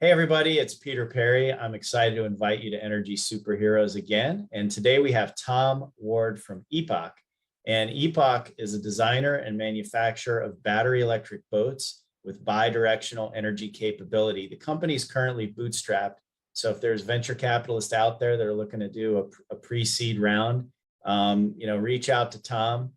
Hey everybody, it's Peter Perry. I'm excited to invite you to Energy Superheroes again. And today we have Tom Ward from Epoch. And Epoch is a designer and manufacturer of battery electric boats with bi-directional energy capability. The company is currently bootstrapped. So if there's venture capitalists out there that are looking to do a pre-seed round, reach out to Tom.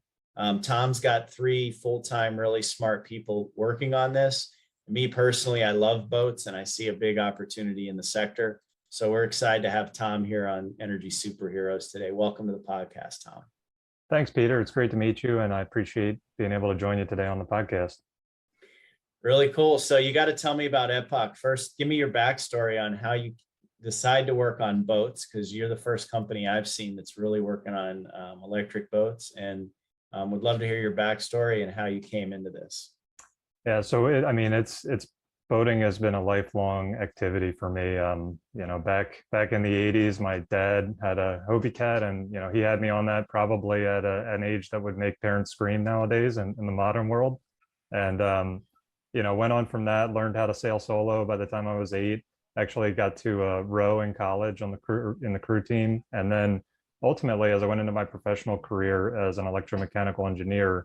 Tom's got 3 full-time, really smart people working on this. Me personally, I love boats and I see a big opportunity in the sector. So we're excited to have Tom here on Energy Superheroes today. Welcome to the podcast, Tom. Thanks, Peter. It's great to meet you, and I appreciate being able to join you today on the podcast. Really cool. So you got to tell me about Epoch. First, give me your backstory on how you decide to work on boats, because you're the first company I've seen that's really working on electric boats, and would love to hear your backstory and how you came into this. Yeah, so it's boating has been a lifelong activity for me. Back in the 80s, my dad had a Hobie Cat, and he had me on that probably at an age that would make parents scream nowadays in the modern world. And went on from that, learned how to sail solo by the time I was 8. Actually got to row in college on the crew team, and then ultimately, as I went into my professional career as an electromechanical engineer,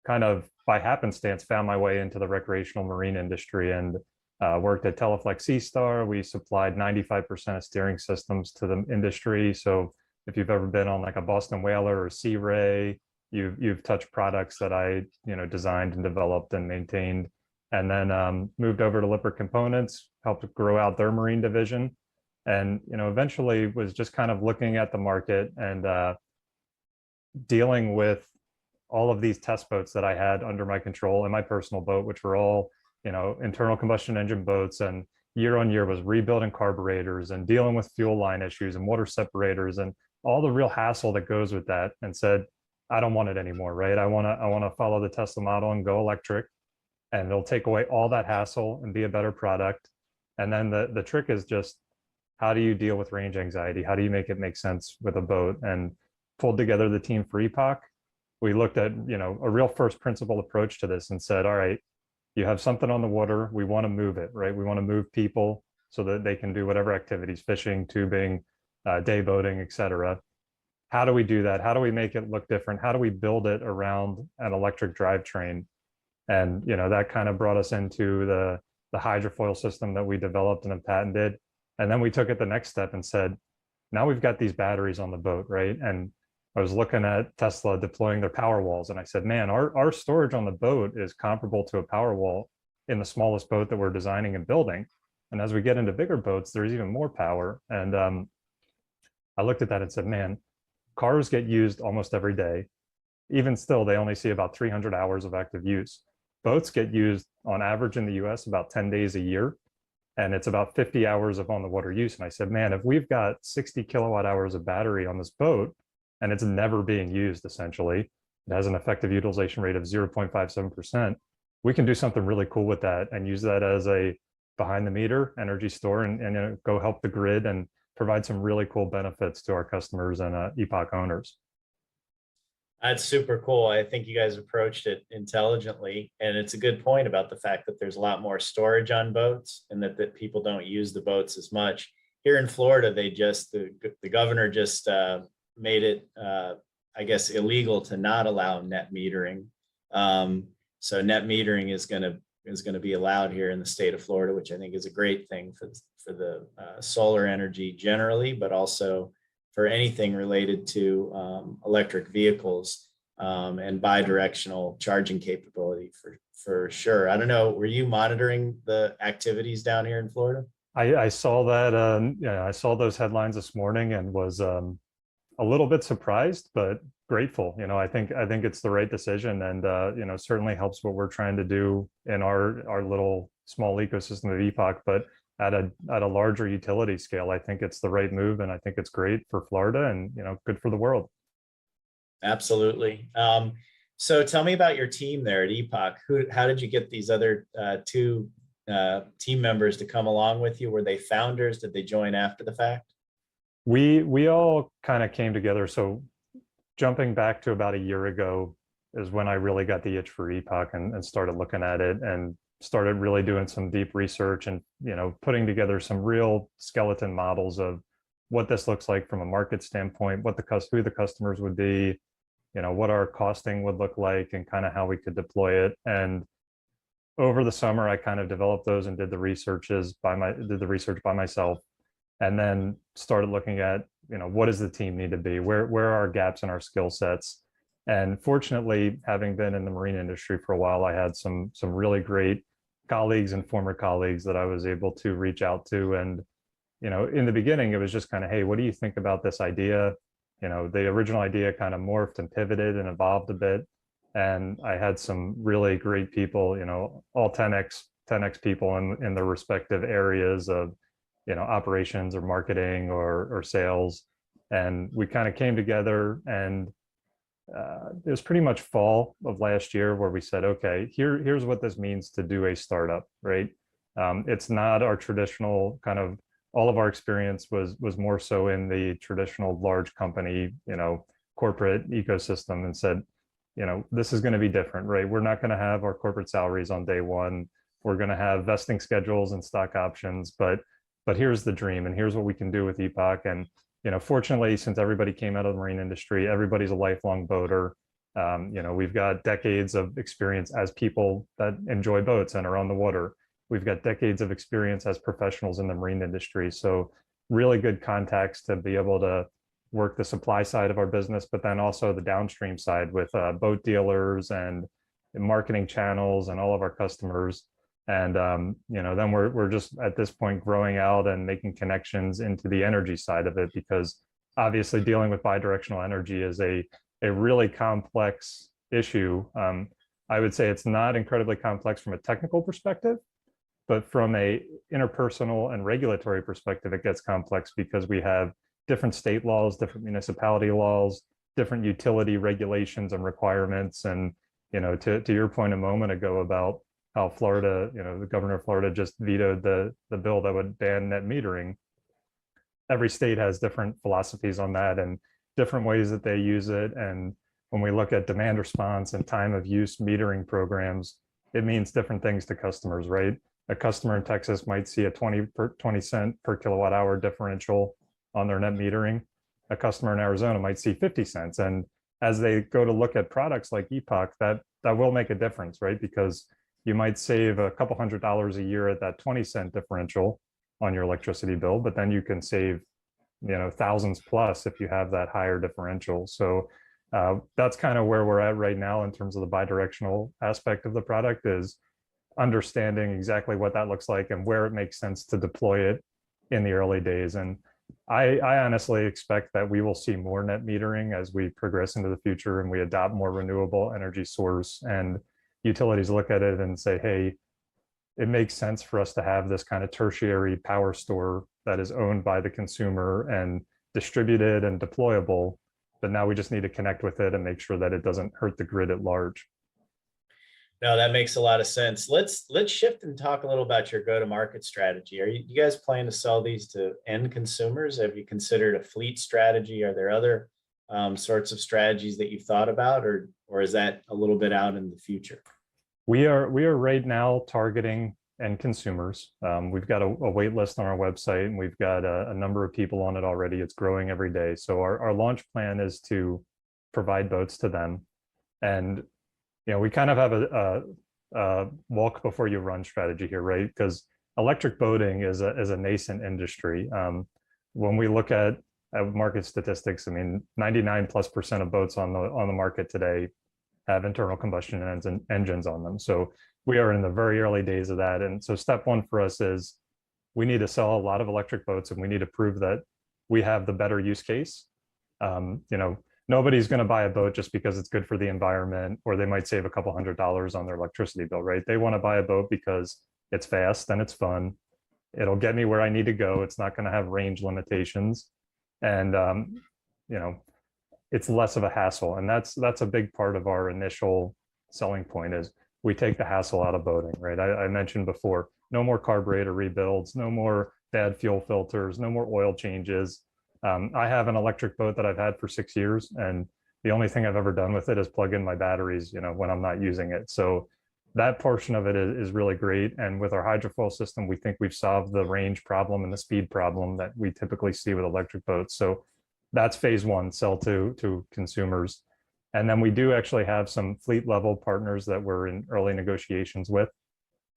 kind of by happenstance found my way into the recreational marine industry and worked at Teleflex Seastar. We supplied 95% of steering systems to the industry. So if you've ever been on like a Boston Whaler or Sea Ray, you've touched products that I designed and developed and maintained. And then moved over to Lippert Components, helped grow out their marine division, and eventually was just kind of looking at the market and dealing with all of these test boats that I had under my control in my personal boat, which were all, internal combustion engine boats, and year on year was rebuilding carburetors and dealing with fuel line issues and water separators and all the real hassle that goes with that, and said, I don't want it anymore, right? I want to follow the Tesla model and go electric, and it'll take away all that hassle and be a better product. And then the trick is just, how do you deal with range anxiety? How do you make it make sense with a boat? And pulled together the team for Epoch. We looked at a real first principle approach to this and said, all right, you have something on the water, we want to move it, right? We want to move people so that they can do whatever activities, fishing, tubing, day boating, etc. How do we do that? How do we make it look different? How do we build it around an electric drivetrain? And that kind of brought us into the hydrofoil system that we developed and have patented. And then we took it the next step and said, now we've got these batteries on the boat, right? And I was looking at Tesla deploying their power walls, and I said, man, our storage on the boat is comparable to a power wall in the smallest boat that we're designing and building. And as we get into bigger boats, there's even more power. And I looked at that and said, man, cars get used almost every day. Even still, they only see about 300 hours of active use. Boats get used on average in the US about 10 days a year, and it's about 50 hours of on the water use. And I said, man, if we've got 60 kilowatt hours of battery on this boat, and it's never being used, essentially, it has an effective utilization rate of 0.57%, we can do something really cool with that and use that as a behind the meter energy store and go help the grid and provide some really cool benefits to our customers and Epoch owners. That's super cool. I think you guys approached it intelligently, and it's a good point about the fact that there's a lot more storage on boats and that people don't use the boats as much. Here in Florida, the governor just made it, I guess, illegal to not allow net metering. So net metering is going to be allowed here in the state of Florida, which I think is a great thing for the solar energy generally, but also for anything related to electric vehicles and bi-directional charging capability for sure. I don't know, were you monitoring the activities down here in Florida? I saw that. I saw those headlines this morning and was a little bit surprised, but grateful. I think it's the right decision, and certainly helps what we're trying to do in our little small ecosystem of Epoch. But at a larger utility scale, I think it's the right move, and I think it's great for Florida and good for the world. Absolutely. So tell me about your team there at Epoch. How did you get these other 2 team members to come along with you? Were they founders? Did they join after the fact? We all kind of came together. So jumping back to about a year ago is when I really got the itch for Epoch and started looking at it. And started really doing some deep research and, putting together some real skeleton models of what this looks like from a market standpoint, who the customers would be, what our costing would look like, and kind of how we could deploy it. And over the summer, I kind of developed those and did the research by myself, and then started looking at, what does the team need to be? Where are our gaps in our skill sets? And fortunately, having been in the marine industry for a while, I had some really great colleagues and former colleagues that I was able to reach out to. And, in the beginning, it was just kind of, hey, what do you think about this idea? The original idea kind of morphed and pivoted and evolved a bit. And I had some really great people, all 10x people in their respective areas of, operations or marketing or sales. And we kind of came together, and it was pretty much fall of last year where we said, okay, here's what this means to do a startup, right? It's not our traditional kind of, all of our experience was more so in the traditional large company, corporate ecosystem, and said, this is going to be different, right? We're not going to have our corporate salaries on day one. We're going to have vesting schedules and stock options, but here's the dream, and here's what we can do with Epoch. And fortunately, since everybody came out of the marine industry, everybody's a lifelong boater. We've got decades of experience as people that enjoy boats and are on the water. We've got decades of experience as professionals in the marine industry. So really good contacts to be able to work the supply side of our business, but then also the downstream side with boat dealers and marketing channels and all of our customers. And then we're just at this point growing out and making connections into the energy side of it, because obviously dealing with bidirectional energy is a really complex issue. I would say it's not incredibly complex from a technical perspective, but from a interpersonal and regulatory perspective, it gets complex because we have different state laws, different municipality laws, different utility regulations and requirements. And, to your point a moment ago about how Florida, the governor of Florida just vetoed the bill that would ban net metering. Every state has different philosophies on that and different ways that they use it. And when we look at demand response and time of use metering programs, it means different things to customers, right? A customer in Texas might see a 20 cent per kilowatt hour differential on their net metering. A customer in Arizona might see 50 cents. And as they go to look at products like Epoch, that will make a difference, right? Because you might save a couple $100s a year at that 20-cent differential on your electricity bill, but then you can save, thousands plus if you have that higher differential. So that's kind of where we're at right now in terms of the bidirectional aspect of the product, is understanding exactly what that looks like and where it makes sense to deploy it in the early days. And I honestly expect that we will see more net metering as we progress into the future and we adopt more renewable energy source, and utilities look at it and say, hey, it makes sense for us to have this kind of tertiary power store that is owned by the consumer and distributed and deployable, but now we just need to connect with it and make sure that it doesn't hurt the grid at large. No, that makes a lot of sense. Let's shift and talk a little about your go-to-market strategy. Are you guys planning to sell these to end consumers? Have you considered a fleet strategy? Are there other sorts of strategies that you've thought about, or is that a little bit out in the future? We are right now targeting end consumers. We've got a wait list on our website, and we've got a number of people on it already. It's growing every day. So our launch plan is to provide boats to them. And we kind of have a walk before you run strategy here, right? Because electric boating is a nascent industry. When we look at market statistics, I mean, 99+% of boats on the market today have internal combustion engines on them. So we are in the very early days of that. And so step one for us is we need to sell a lot of electric boats, and we need to prove that we have the better use case. Nobody's going to buy a boat just because it's good for the environment, or they might save a couple $100s on their electricity bill, right? They want to buy a boat because it's fast and it's fun. It'll get me where I need to go. It's not going to have range limitations. And, it's less of a hassle. And that's a big part of our initial selling point, is we take the hassle out of boating, right? I mentioned before, no more carburetor rebuilds, no more bad fuel filters, no more oil changes. I have an electric boat that I've had for 6 years, and the only thing I've ever done with it is plug in my batteries, when I'm not using it. So that portion of it is really great. And with our hydrofoil system, we think we've solved the range problem and the speed problem that we typically see with electric boats. So that's phase one, sell to consumers. And then we do actually have some fleet level partners that we're in early negotiations with.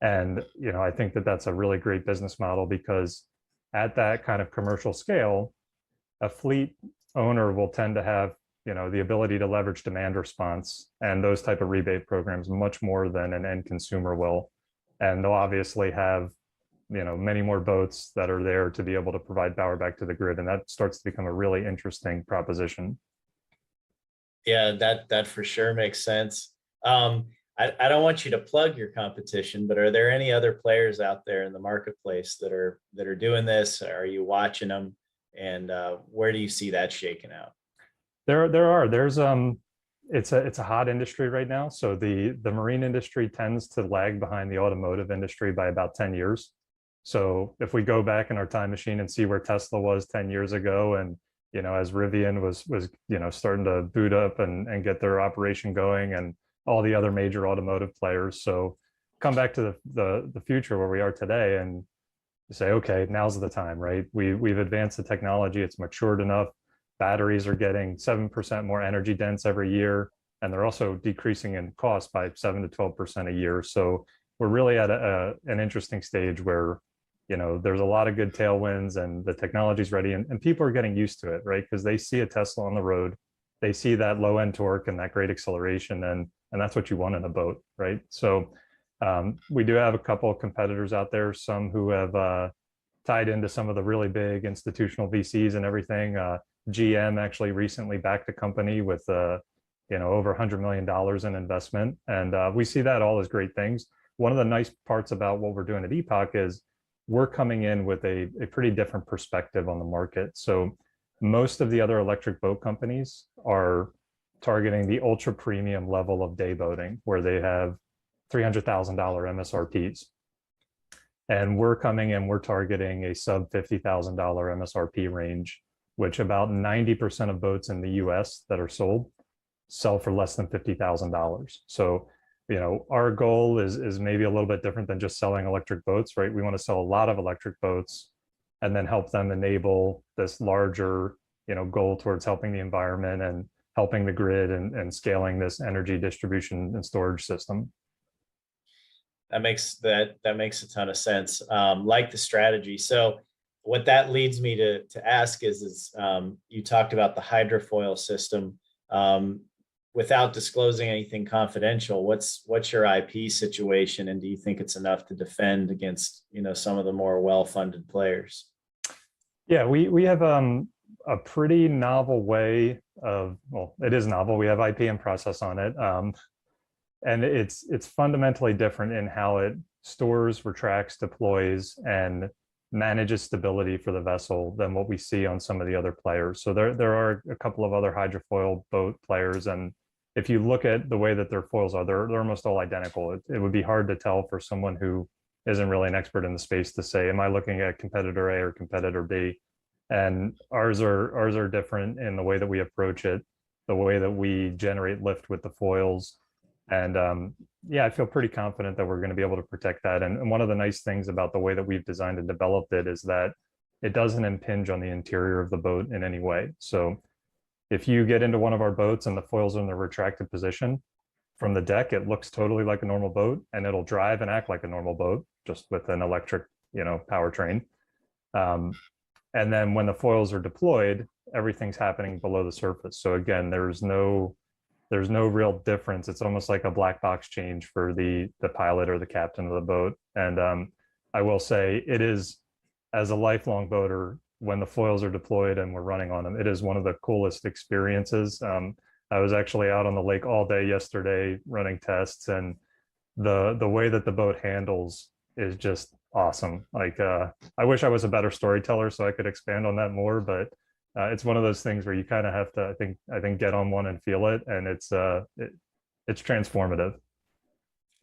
And I think that that's a really great business model, because at that kind of commercial scale, a fleet owner will tend to have the ability to leverage demand response and those type of rebate programs much more than an end consumer will. And they'll obviously have many more boats that are there to be able to provide power back to the grid, and that starts to become a really interesting proposition. Yeah, that for sure makes sense. I don't want you to plug your competition, but are there any other players out there in the marketplace that are doing this? Are you watching them? And where do you see that shaking out? There's it's a hot industry right now. So the marine industry tends to lag behind the automotive industry by about 10 years. So if we go back in our time machine and see where Tesla was 10 years ago, and as Rivian was starting to boot up and get their operation going, and all the other major automotive players. So come back to the future where we are today, and say, okay, now's the time, right? We've advanced the technology, it's matured enough. Batteries are getting 7% more energy dense every year, and they're also decreasing in cost by 7 to 12% a year. So we're really at an interesting stage where there's a lot of good tailwinds, and the technology's ready, and people are getting used to it, right? Because they see a Tesla on the road, they see that low end torque and that great acceleration, and that's what you want in a boat, right? So we do have a couple of competitors out there, some who have tied into some of the really big institutional VCs and everything. GM actually recently backed a company with over $100 million in investment, and we see that all as great things. One of the nice parts about what we're doing at Epoch is we're coming in with a pretty different perspective on the market. So most of the other electric boat companies are targeting the ultra premium level of day boating, where they have $300,000 MSRPs. And we're coming in, we're targeting a sub $50,000 MSRP range, which about 90% of boats in the US that are sold sell for less than $50,000. So, our goal is maybe a little bit different than just selling electric boats, right? We want to sell a lot of electric boats and then help them enable this larger, goal towards helping the environment and helping the grid and scaling this energy distribution and storage system. That makes a ton of sense. Like the strategy. So what that leads me to ask is you talked about the hydrofoil system. Without disclosing anything confidential, what's your IP situation, and do you think it's enough to defend against some of the more well-funded players? Yeah, we have a pretty novel way of, well, it is novel. We have IP and process on it. And it's fundamentally different in how it stores, retracts, deploys, and manages stability for the vessel than what we see on some of the other players. So there are a couple of other hydrofoil boat players, and if you look at the way that their foils are, they're almost all identical. It would be hard to tell for someone who isn't really an expert in the space to say, am I looking at competitor A or competitor B? And ours are different in the way that we approach it, the way that we generate lift with the foils. And yeah, I feel pretty confident that we're going to be able to protect that. And one of the nice things about the way that we've designed and developed it is that it doesn't impinge on the interior of the boat in any way. So if you get into one of our boats and the foils are in the retracted position from the deck, it looks totally like a normal boat, and it'll drive and act like a normal boat, just with an electric, powertrain. And then when the foils are deployed, everything's happening below the surface. So again, there's no real difference. It's almost like a black box change for the pilot or the captain of the boat. And I will say it is, as a lifelong boater, when the foils are deployed and we're running on them, it is one of the coolest experiences. I was actually out on the lake all day yesterday running tests, and the way that the boat handles is just awesome. Like I wish I was a better storyteller so I could expand on that more, but it's one of those things where you kind of have to, I think, get on one and feel it, and it's transformative.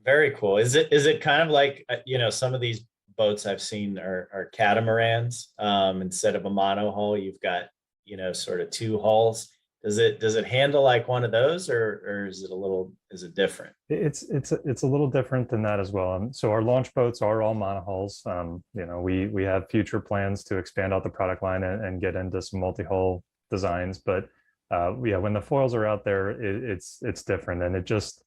Very cool. Is it kind of like some of these boats I've seen are catamarans. Instead of a mono hull, you've got sort of two hulls. Does it handle like one of those, or is it different? It's a little different than that as well. So our launch boats are all monohulls. You know, we have future plans to expand out the product line and get into some multi-hull designs. But yeah, when the foils are out there, it's different, and it just,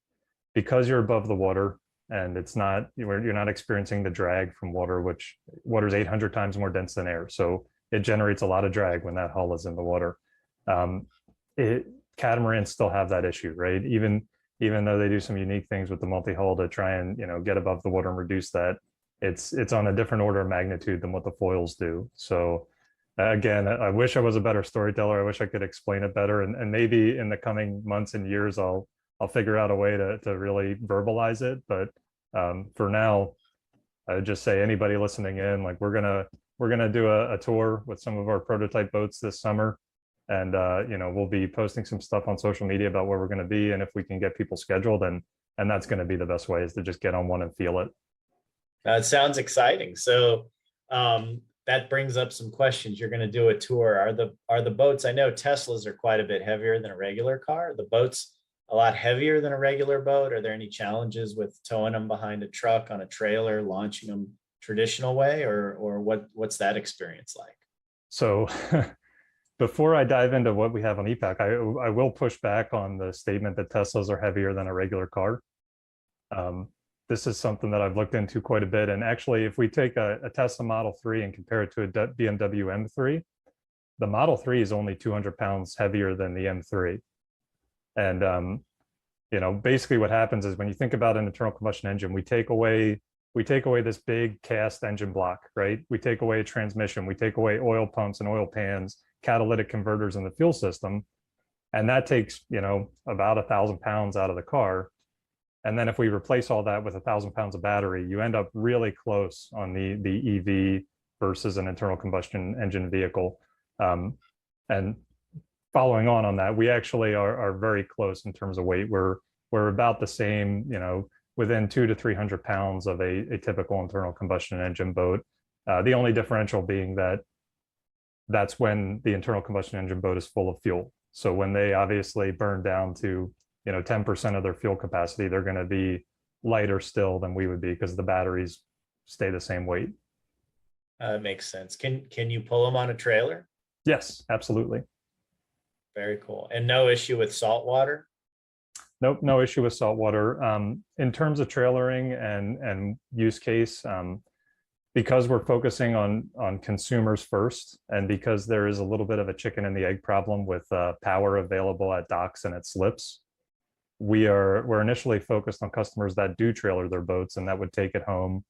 because you're above the water and it's not, you're not experiencing the drag from water, which water is 800 times more dense than air, so it generates a lot of drag when that hull is in the water. Um, it Catamarans still have that issue, right? Even though they do some unique things with the multi-hull to try and, you know, get above the water and reduce that, it's on a different order of magnitude than what the foils do. So again, I wish I was a better storyteller. I wish I could explain it better, and maybe in the coming months and years I'll figure out a way to really verbalize it. But for now, I would just say anybody listening in, like, we're gonna do a tour with some of our prototype boats this summer, and you know, we'll be posting some stuff on social media about where we're going to be, and if we can get people scheduled, and that's going to be the best way, is to just get on one and feel it. It sounds exciting. So that brings up some questions. You're going to do a tour. Are the boats? I know Teslas are quite a bit heavier than a regular car. Are the boats a lot heavier than a regular boat? Are there any challenges with towing them behind a truck on a trailer, launching them traditional way, or what's that experience like? So before I dive into what we have on EPAC, I will push back on the statement that Teslas are heavier than a regular car. This is something that I've looked into quite a bit. And actually, if we take a Tesla Model 3 and compare it to a BMW M3, the Model 3 is only 200 pounds heavier than the M3. And you know, basically what happens is, when you think about an internal combustion engine, we take away this big cast engine block, right? We take away a transmission, we take away oil pumps and oil pans, catalytic converters in the fuel system, and that takes, you know, about 1,000 pounds out of the car. And then if we replace all that with 1,000 pounds of battery, you end up really close on the EV versus an internal combustion engine vehicle. And following on that, we actually are very close in terms of weight. We're about the same, you know, within 200 to 300 pounds of a typical internal combustion engine boat. The only differential being that that's when the internal combustion engine boat is full of fuel. So when they obviously burn down to, you know, 10% of their fuel capacity, they're going to be lighter still than we would be, because the batteries stay the same weight. Makes sense. Can you pull them on a trailer? Yes, absolutely. Very cool. And no issue with salt water? Nope, no issue with saltwater. In terms of trailering and use case, because we're focusing on consumers first, and because there is a little bit of a chicken and the egg problem with power available at docks and at slips, we're initially focused on customers that do trailer their boats, and that would take it home,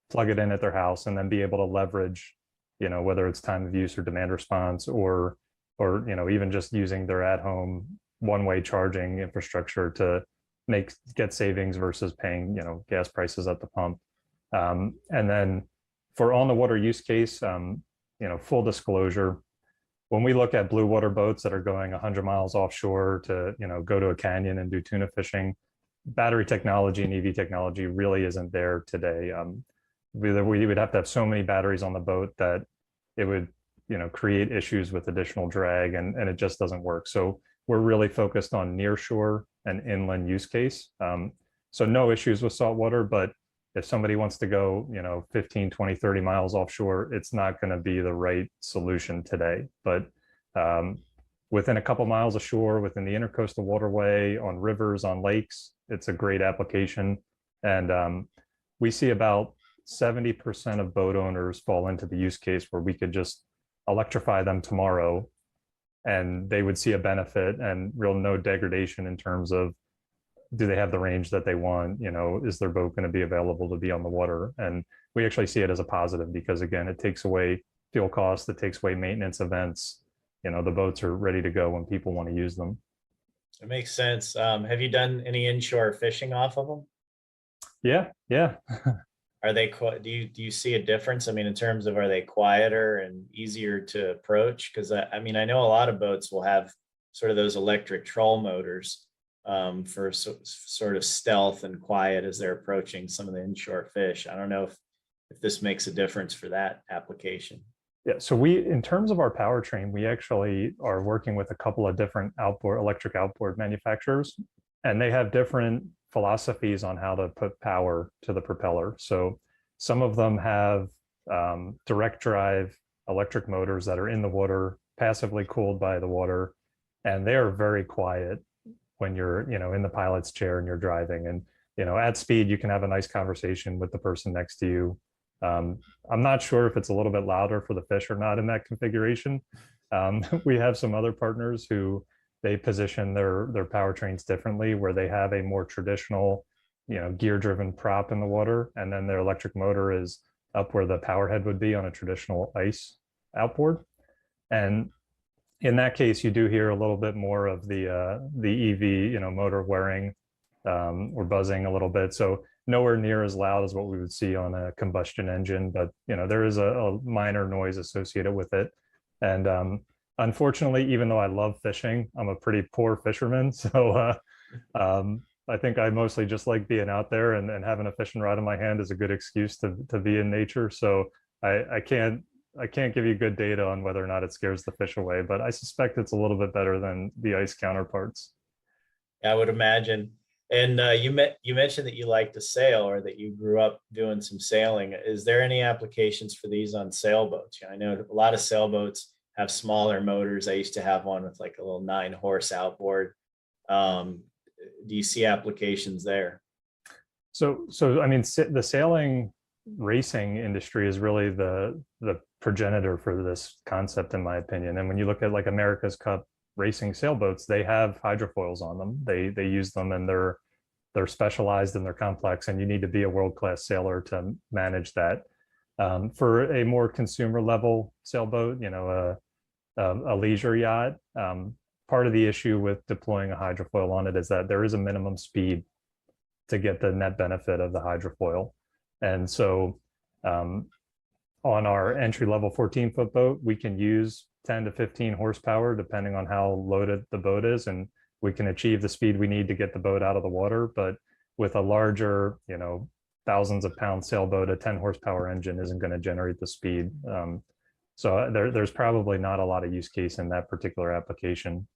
plug it in at their house, and then be able to leverage, you know, whether it's time of use or demand response, or you know, even just using their at-home one-way charging infrastructure to get savings versus paying, you know, gas prices at the pump. And then for on the water use case, you know, full disclosure, when we look at blue water boats that are going 100 miles offshore to, you know, go to a canyon and do tuna fishing, battery technology and EV technology really isn't there today. We would have to have so many batteries on the boat that it would, you know, create issues with additional drag, and it just doesn't work. So we're really focused on nearshore and inland use case. So no issues with saltwater, but if somebody wants to go, you know, 15, 20, 30 miles offshore, it's not going to be the right solution today. But within a couple miles of shore, within the intercoastal waterway, on rivers, on lakes, it's a great application. And we see about 70% of boat owners fall into the use case where we could just electrify them tomorrow, and they would see a benefit and real no degradation in terms of, do they have the range that they want? You know, is their boat going to be available to be on the water? And we actually see it as a positive, because again, it takes away fuel costs, it takes away maintenance events. You know, the boats are ready to go when people want to use them. It makes sense. Have you done any inshore fishing off of them? Yeah. Are they, do you see a difference? I mean, in terms of, are they quieter and easier to approach? Because I mean, I know a lot of boats will have sort of those electric troll motors for sort of stealth and quiet as they're approaching some of the inshore fish. I don't know if this makes a difference for that application. Yeah, so we, in terms of our powertrain, we actually are working with a couple of different electric outboard manufacturers, and they have different philosophies on how to put power to the propeller. So some of them have direct drive electric motors that are in the water, passively cooled by the water, and they are very quiet when you're, in the pilot's chair and you're driving. And, at speed, you can have a nice conversation with the person next to you. I'm not sure if it's a little bit louder for the fish or not in that configuration. We have some other partners who they position their powertrains differently, where they have a more traditional, gear-driven prop in the water, and then their electric motor is up where the power head would be on a traditional ice outboard. And in that case, you do hear a little bit more of the EV, motor whirring or buzzing a little bit. So nowhere near as loud as what we would see on a combustion engine, but there is a minor noise associated with it. And unfortunately, even though I love fishing, I'm a pretty poor fisherman. So I think I mostly just like being out there, and having a fishing rod in my hand is a good excuse to be in nature. So I can't give you good data on whether or not it scares the fish away, but I suspect it's a little bit better than the ice counterparts. I would imagine. And you mentioned that you like to sail, or that you grew up doing some sailing. Is there any applications for these on sailboats? I know a lot of sailboats have smaller motors. I used to have one with like a little 9-horse outboard. Do you see applications there? So I mean, the sailing racing industry is really the progenitor for this concept, in my opinion. And when you look at like America's Cup racing sailboats, they have hydrofoils on them. They use them, and they're specialized and they're complex, and you need to be a world-class sailor to manage that. For a more consumer level sailboat, a leisure yacht, part of the issue with deploying a hydrofoil on it is that there is a minimum speed to get the net benefit of the hydrofoil. And so on our entry level 14-foot boat, we can use 10 to 15 horsepower, depending on how loaded the boat is. And we can achieve the speed we need to get the boat out of the water. But with a larger, thousands of pound sailboat, a 10 horsepower engine isn't going to generate the speed. So there's probably not a lot of use case in that particular application.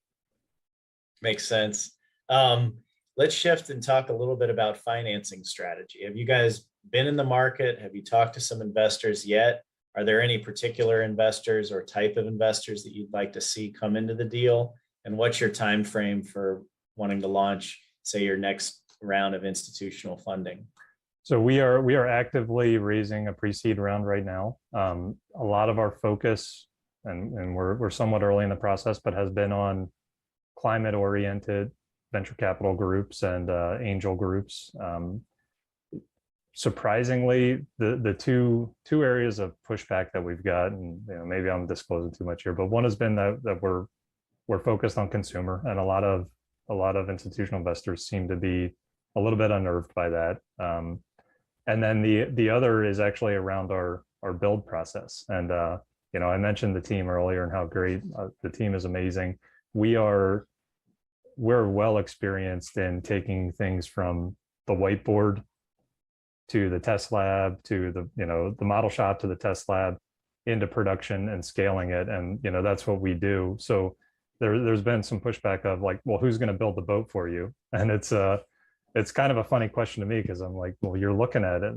Makes sense. Let's shift and talk a little bit about financing strategy. Have you guys been in the market? Have you talked to some investors yet? Are there any particular investors or type of investors that you'd like to see come into the deal? And what's your time frame for wanting to launch, say, your next round of institutional funding? So we are actively raising a pre-seed round right now. A lot of our focus, and we're somewhat early in the process, but has been on climate-oriented venture capital groups and angel groups. Surprisingly, the two areas of pushback that we've got, and maybe I'm disclosing too much here, but one has been that we're focused on consumer, and a lot of institutional investors seem to be a little bit unnerved by that. And then the other is actually around our build process. And I mentioned the team earlier and how great the team is amazing. We're well experienced in taking things from the whiteboard to the test lab to the model shop to the test lab into production and scaling it. And that's what we do. So there's been some pushback of like, well, who's going to build the boat for you? And it's kind of a funny question to me, because I'm like, well, you're looking at it,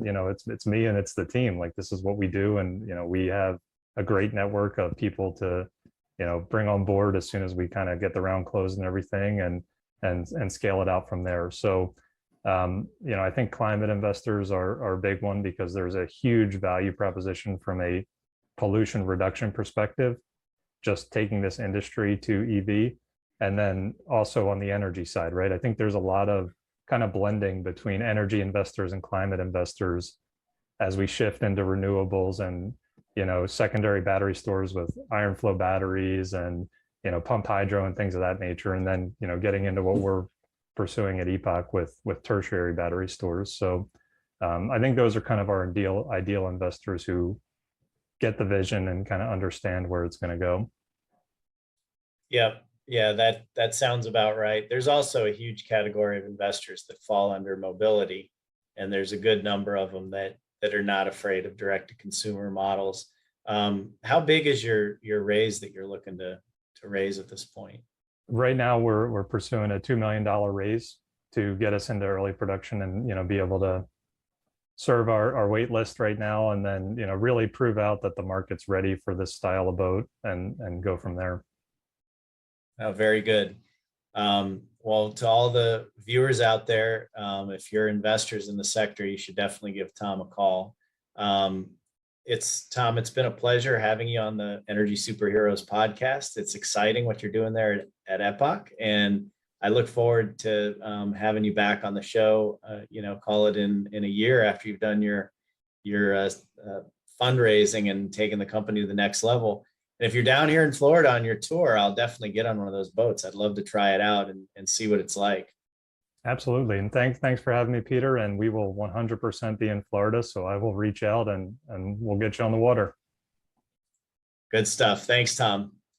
it's me and it's the team. Like, this is what we do, and we have a great network of people to bring on board as soon as we kind of get the round closed and everything, and scale it out from there. So I think climate investors are a big one, because there's a huge value proposition from a pollution reduction perspective, just taking this industry to EV. And then also on the energy side, right? I think there's a lot of kind of blending between energy investors and climate investors as we shift into renewables and secondary battery stores with iron flow batteries and pump hydro and things of that nature, and then getting into what we're pursuing at Epoch with tertiary battery stores. So I think those are kind of our ideal investors who get the vision and kind of understand where it's going to go. Yeah, that sounds about right. There's also a huge category of investors that fall under mobility, and there's a good number of them that are not afraid of direct to consumer models. How big is your raise that you're looking to raise at this point? Right now, we're pursuing a $2 million raise to get us into early production and, be able to serve our wait list right now, and then, really prove out that the market's ready for this style of boat and go from there. Oh, very good. Well, to all the viewers out there, if you're investors in the sector, you should definitely give Tom a call. Tom, it's been a pleasure having you on the Energy Superheroes podcast. It's exciting what you're doing there at Epoch, and I look forward to having you back on the show. Call it in a year after you've done your fundraising and taken the company to the next level. And if you're down here in Florida on your tour, I'll definitely get on one of those boats. I'd love to try it out and see what it's like. Absolutely. And thanks for having me, Peter. And we will 100% be in Florida. So I will reach out and we'll get you on the water. Good stuff. Thanks, Tom.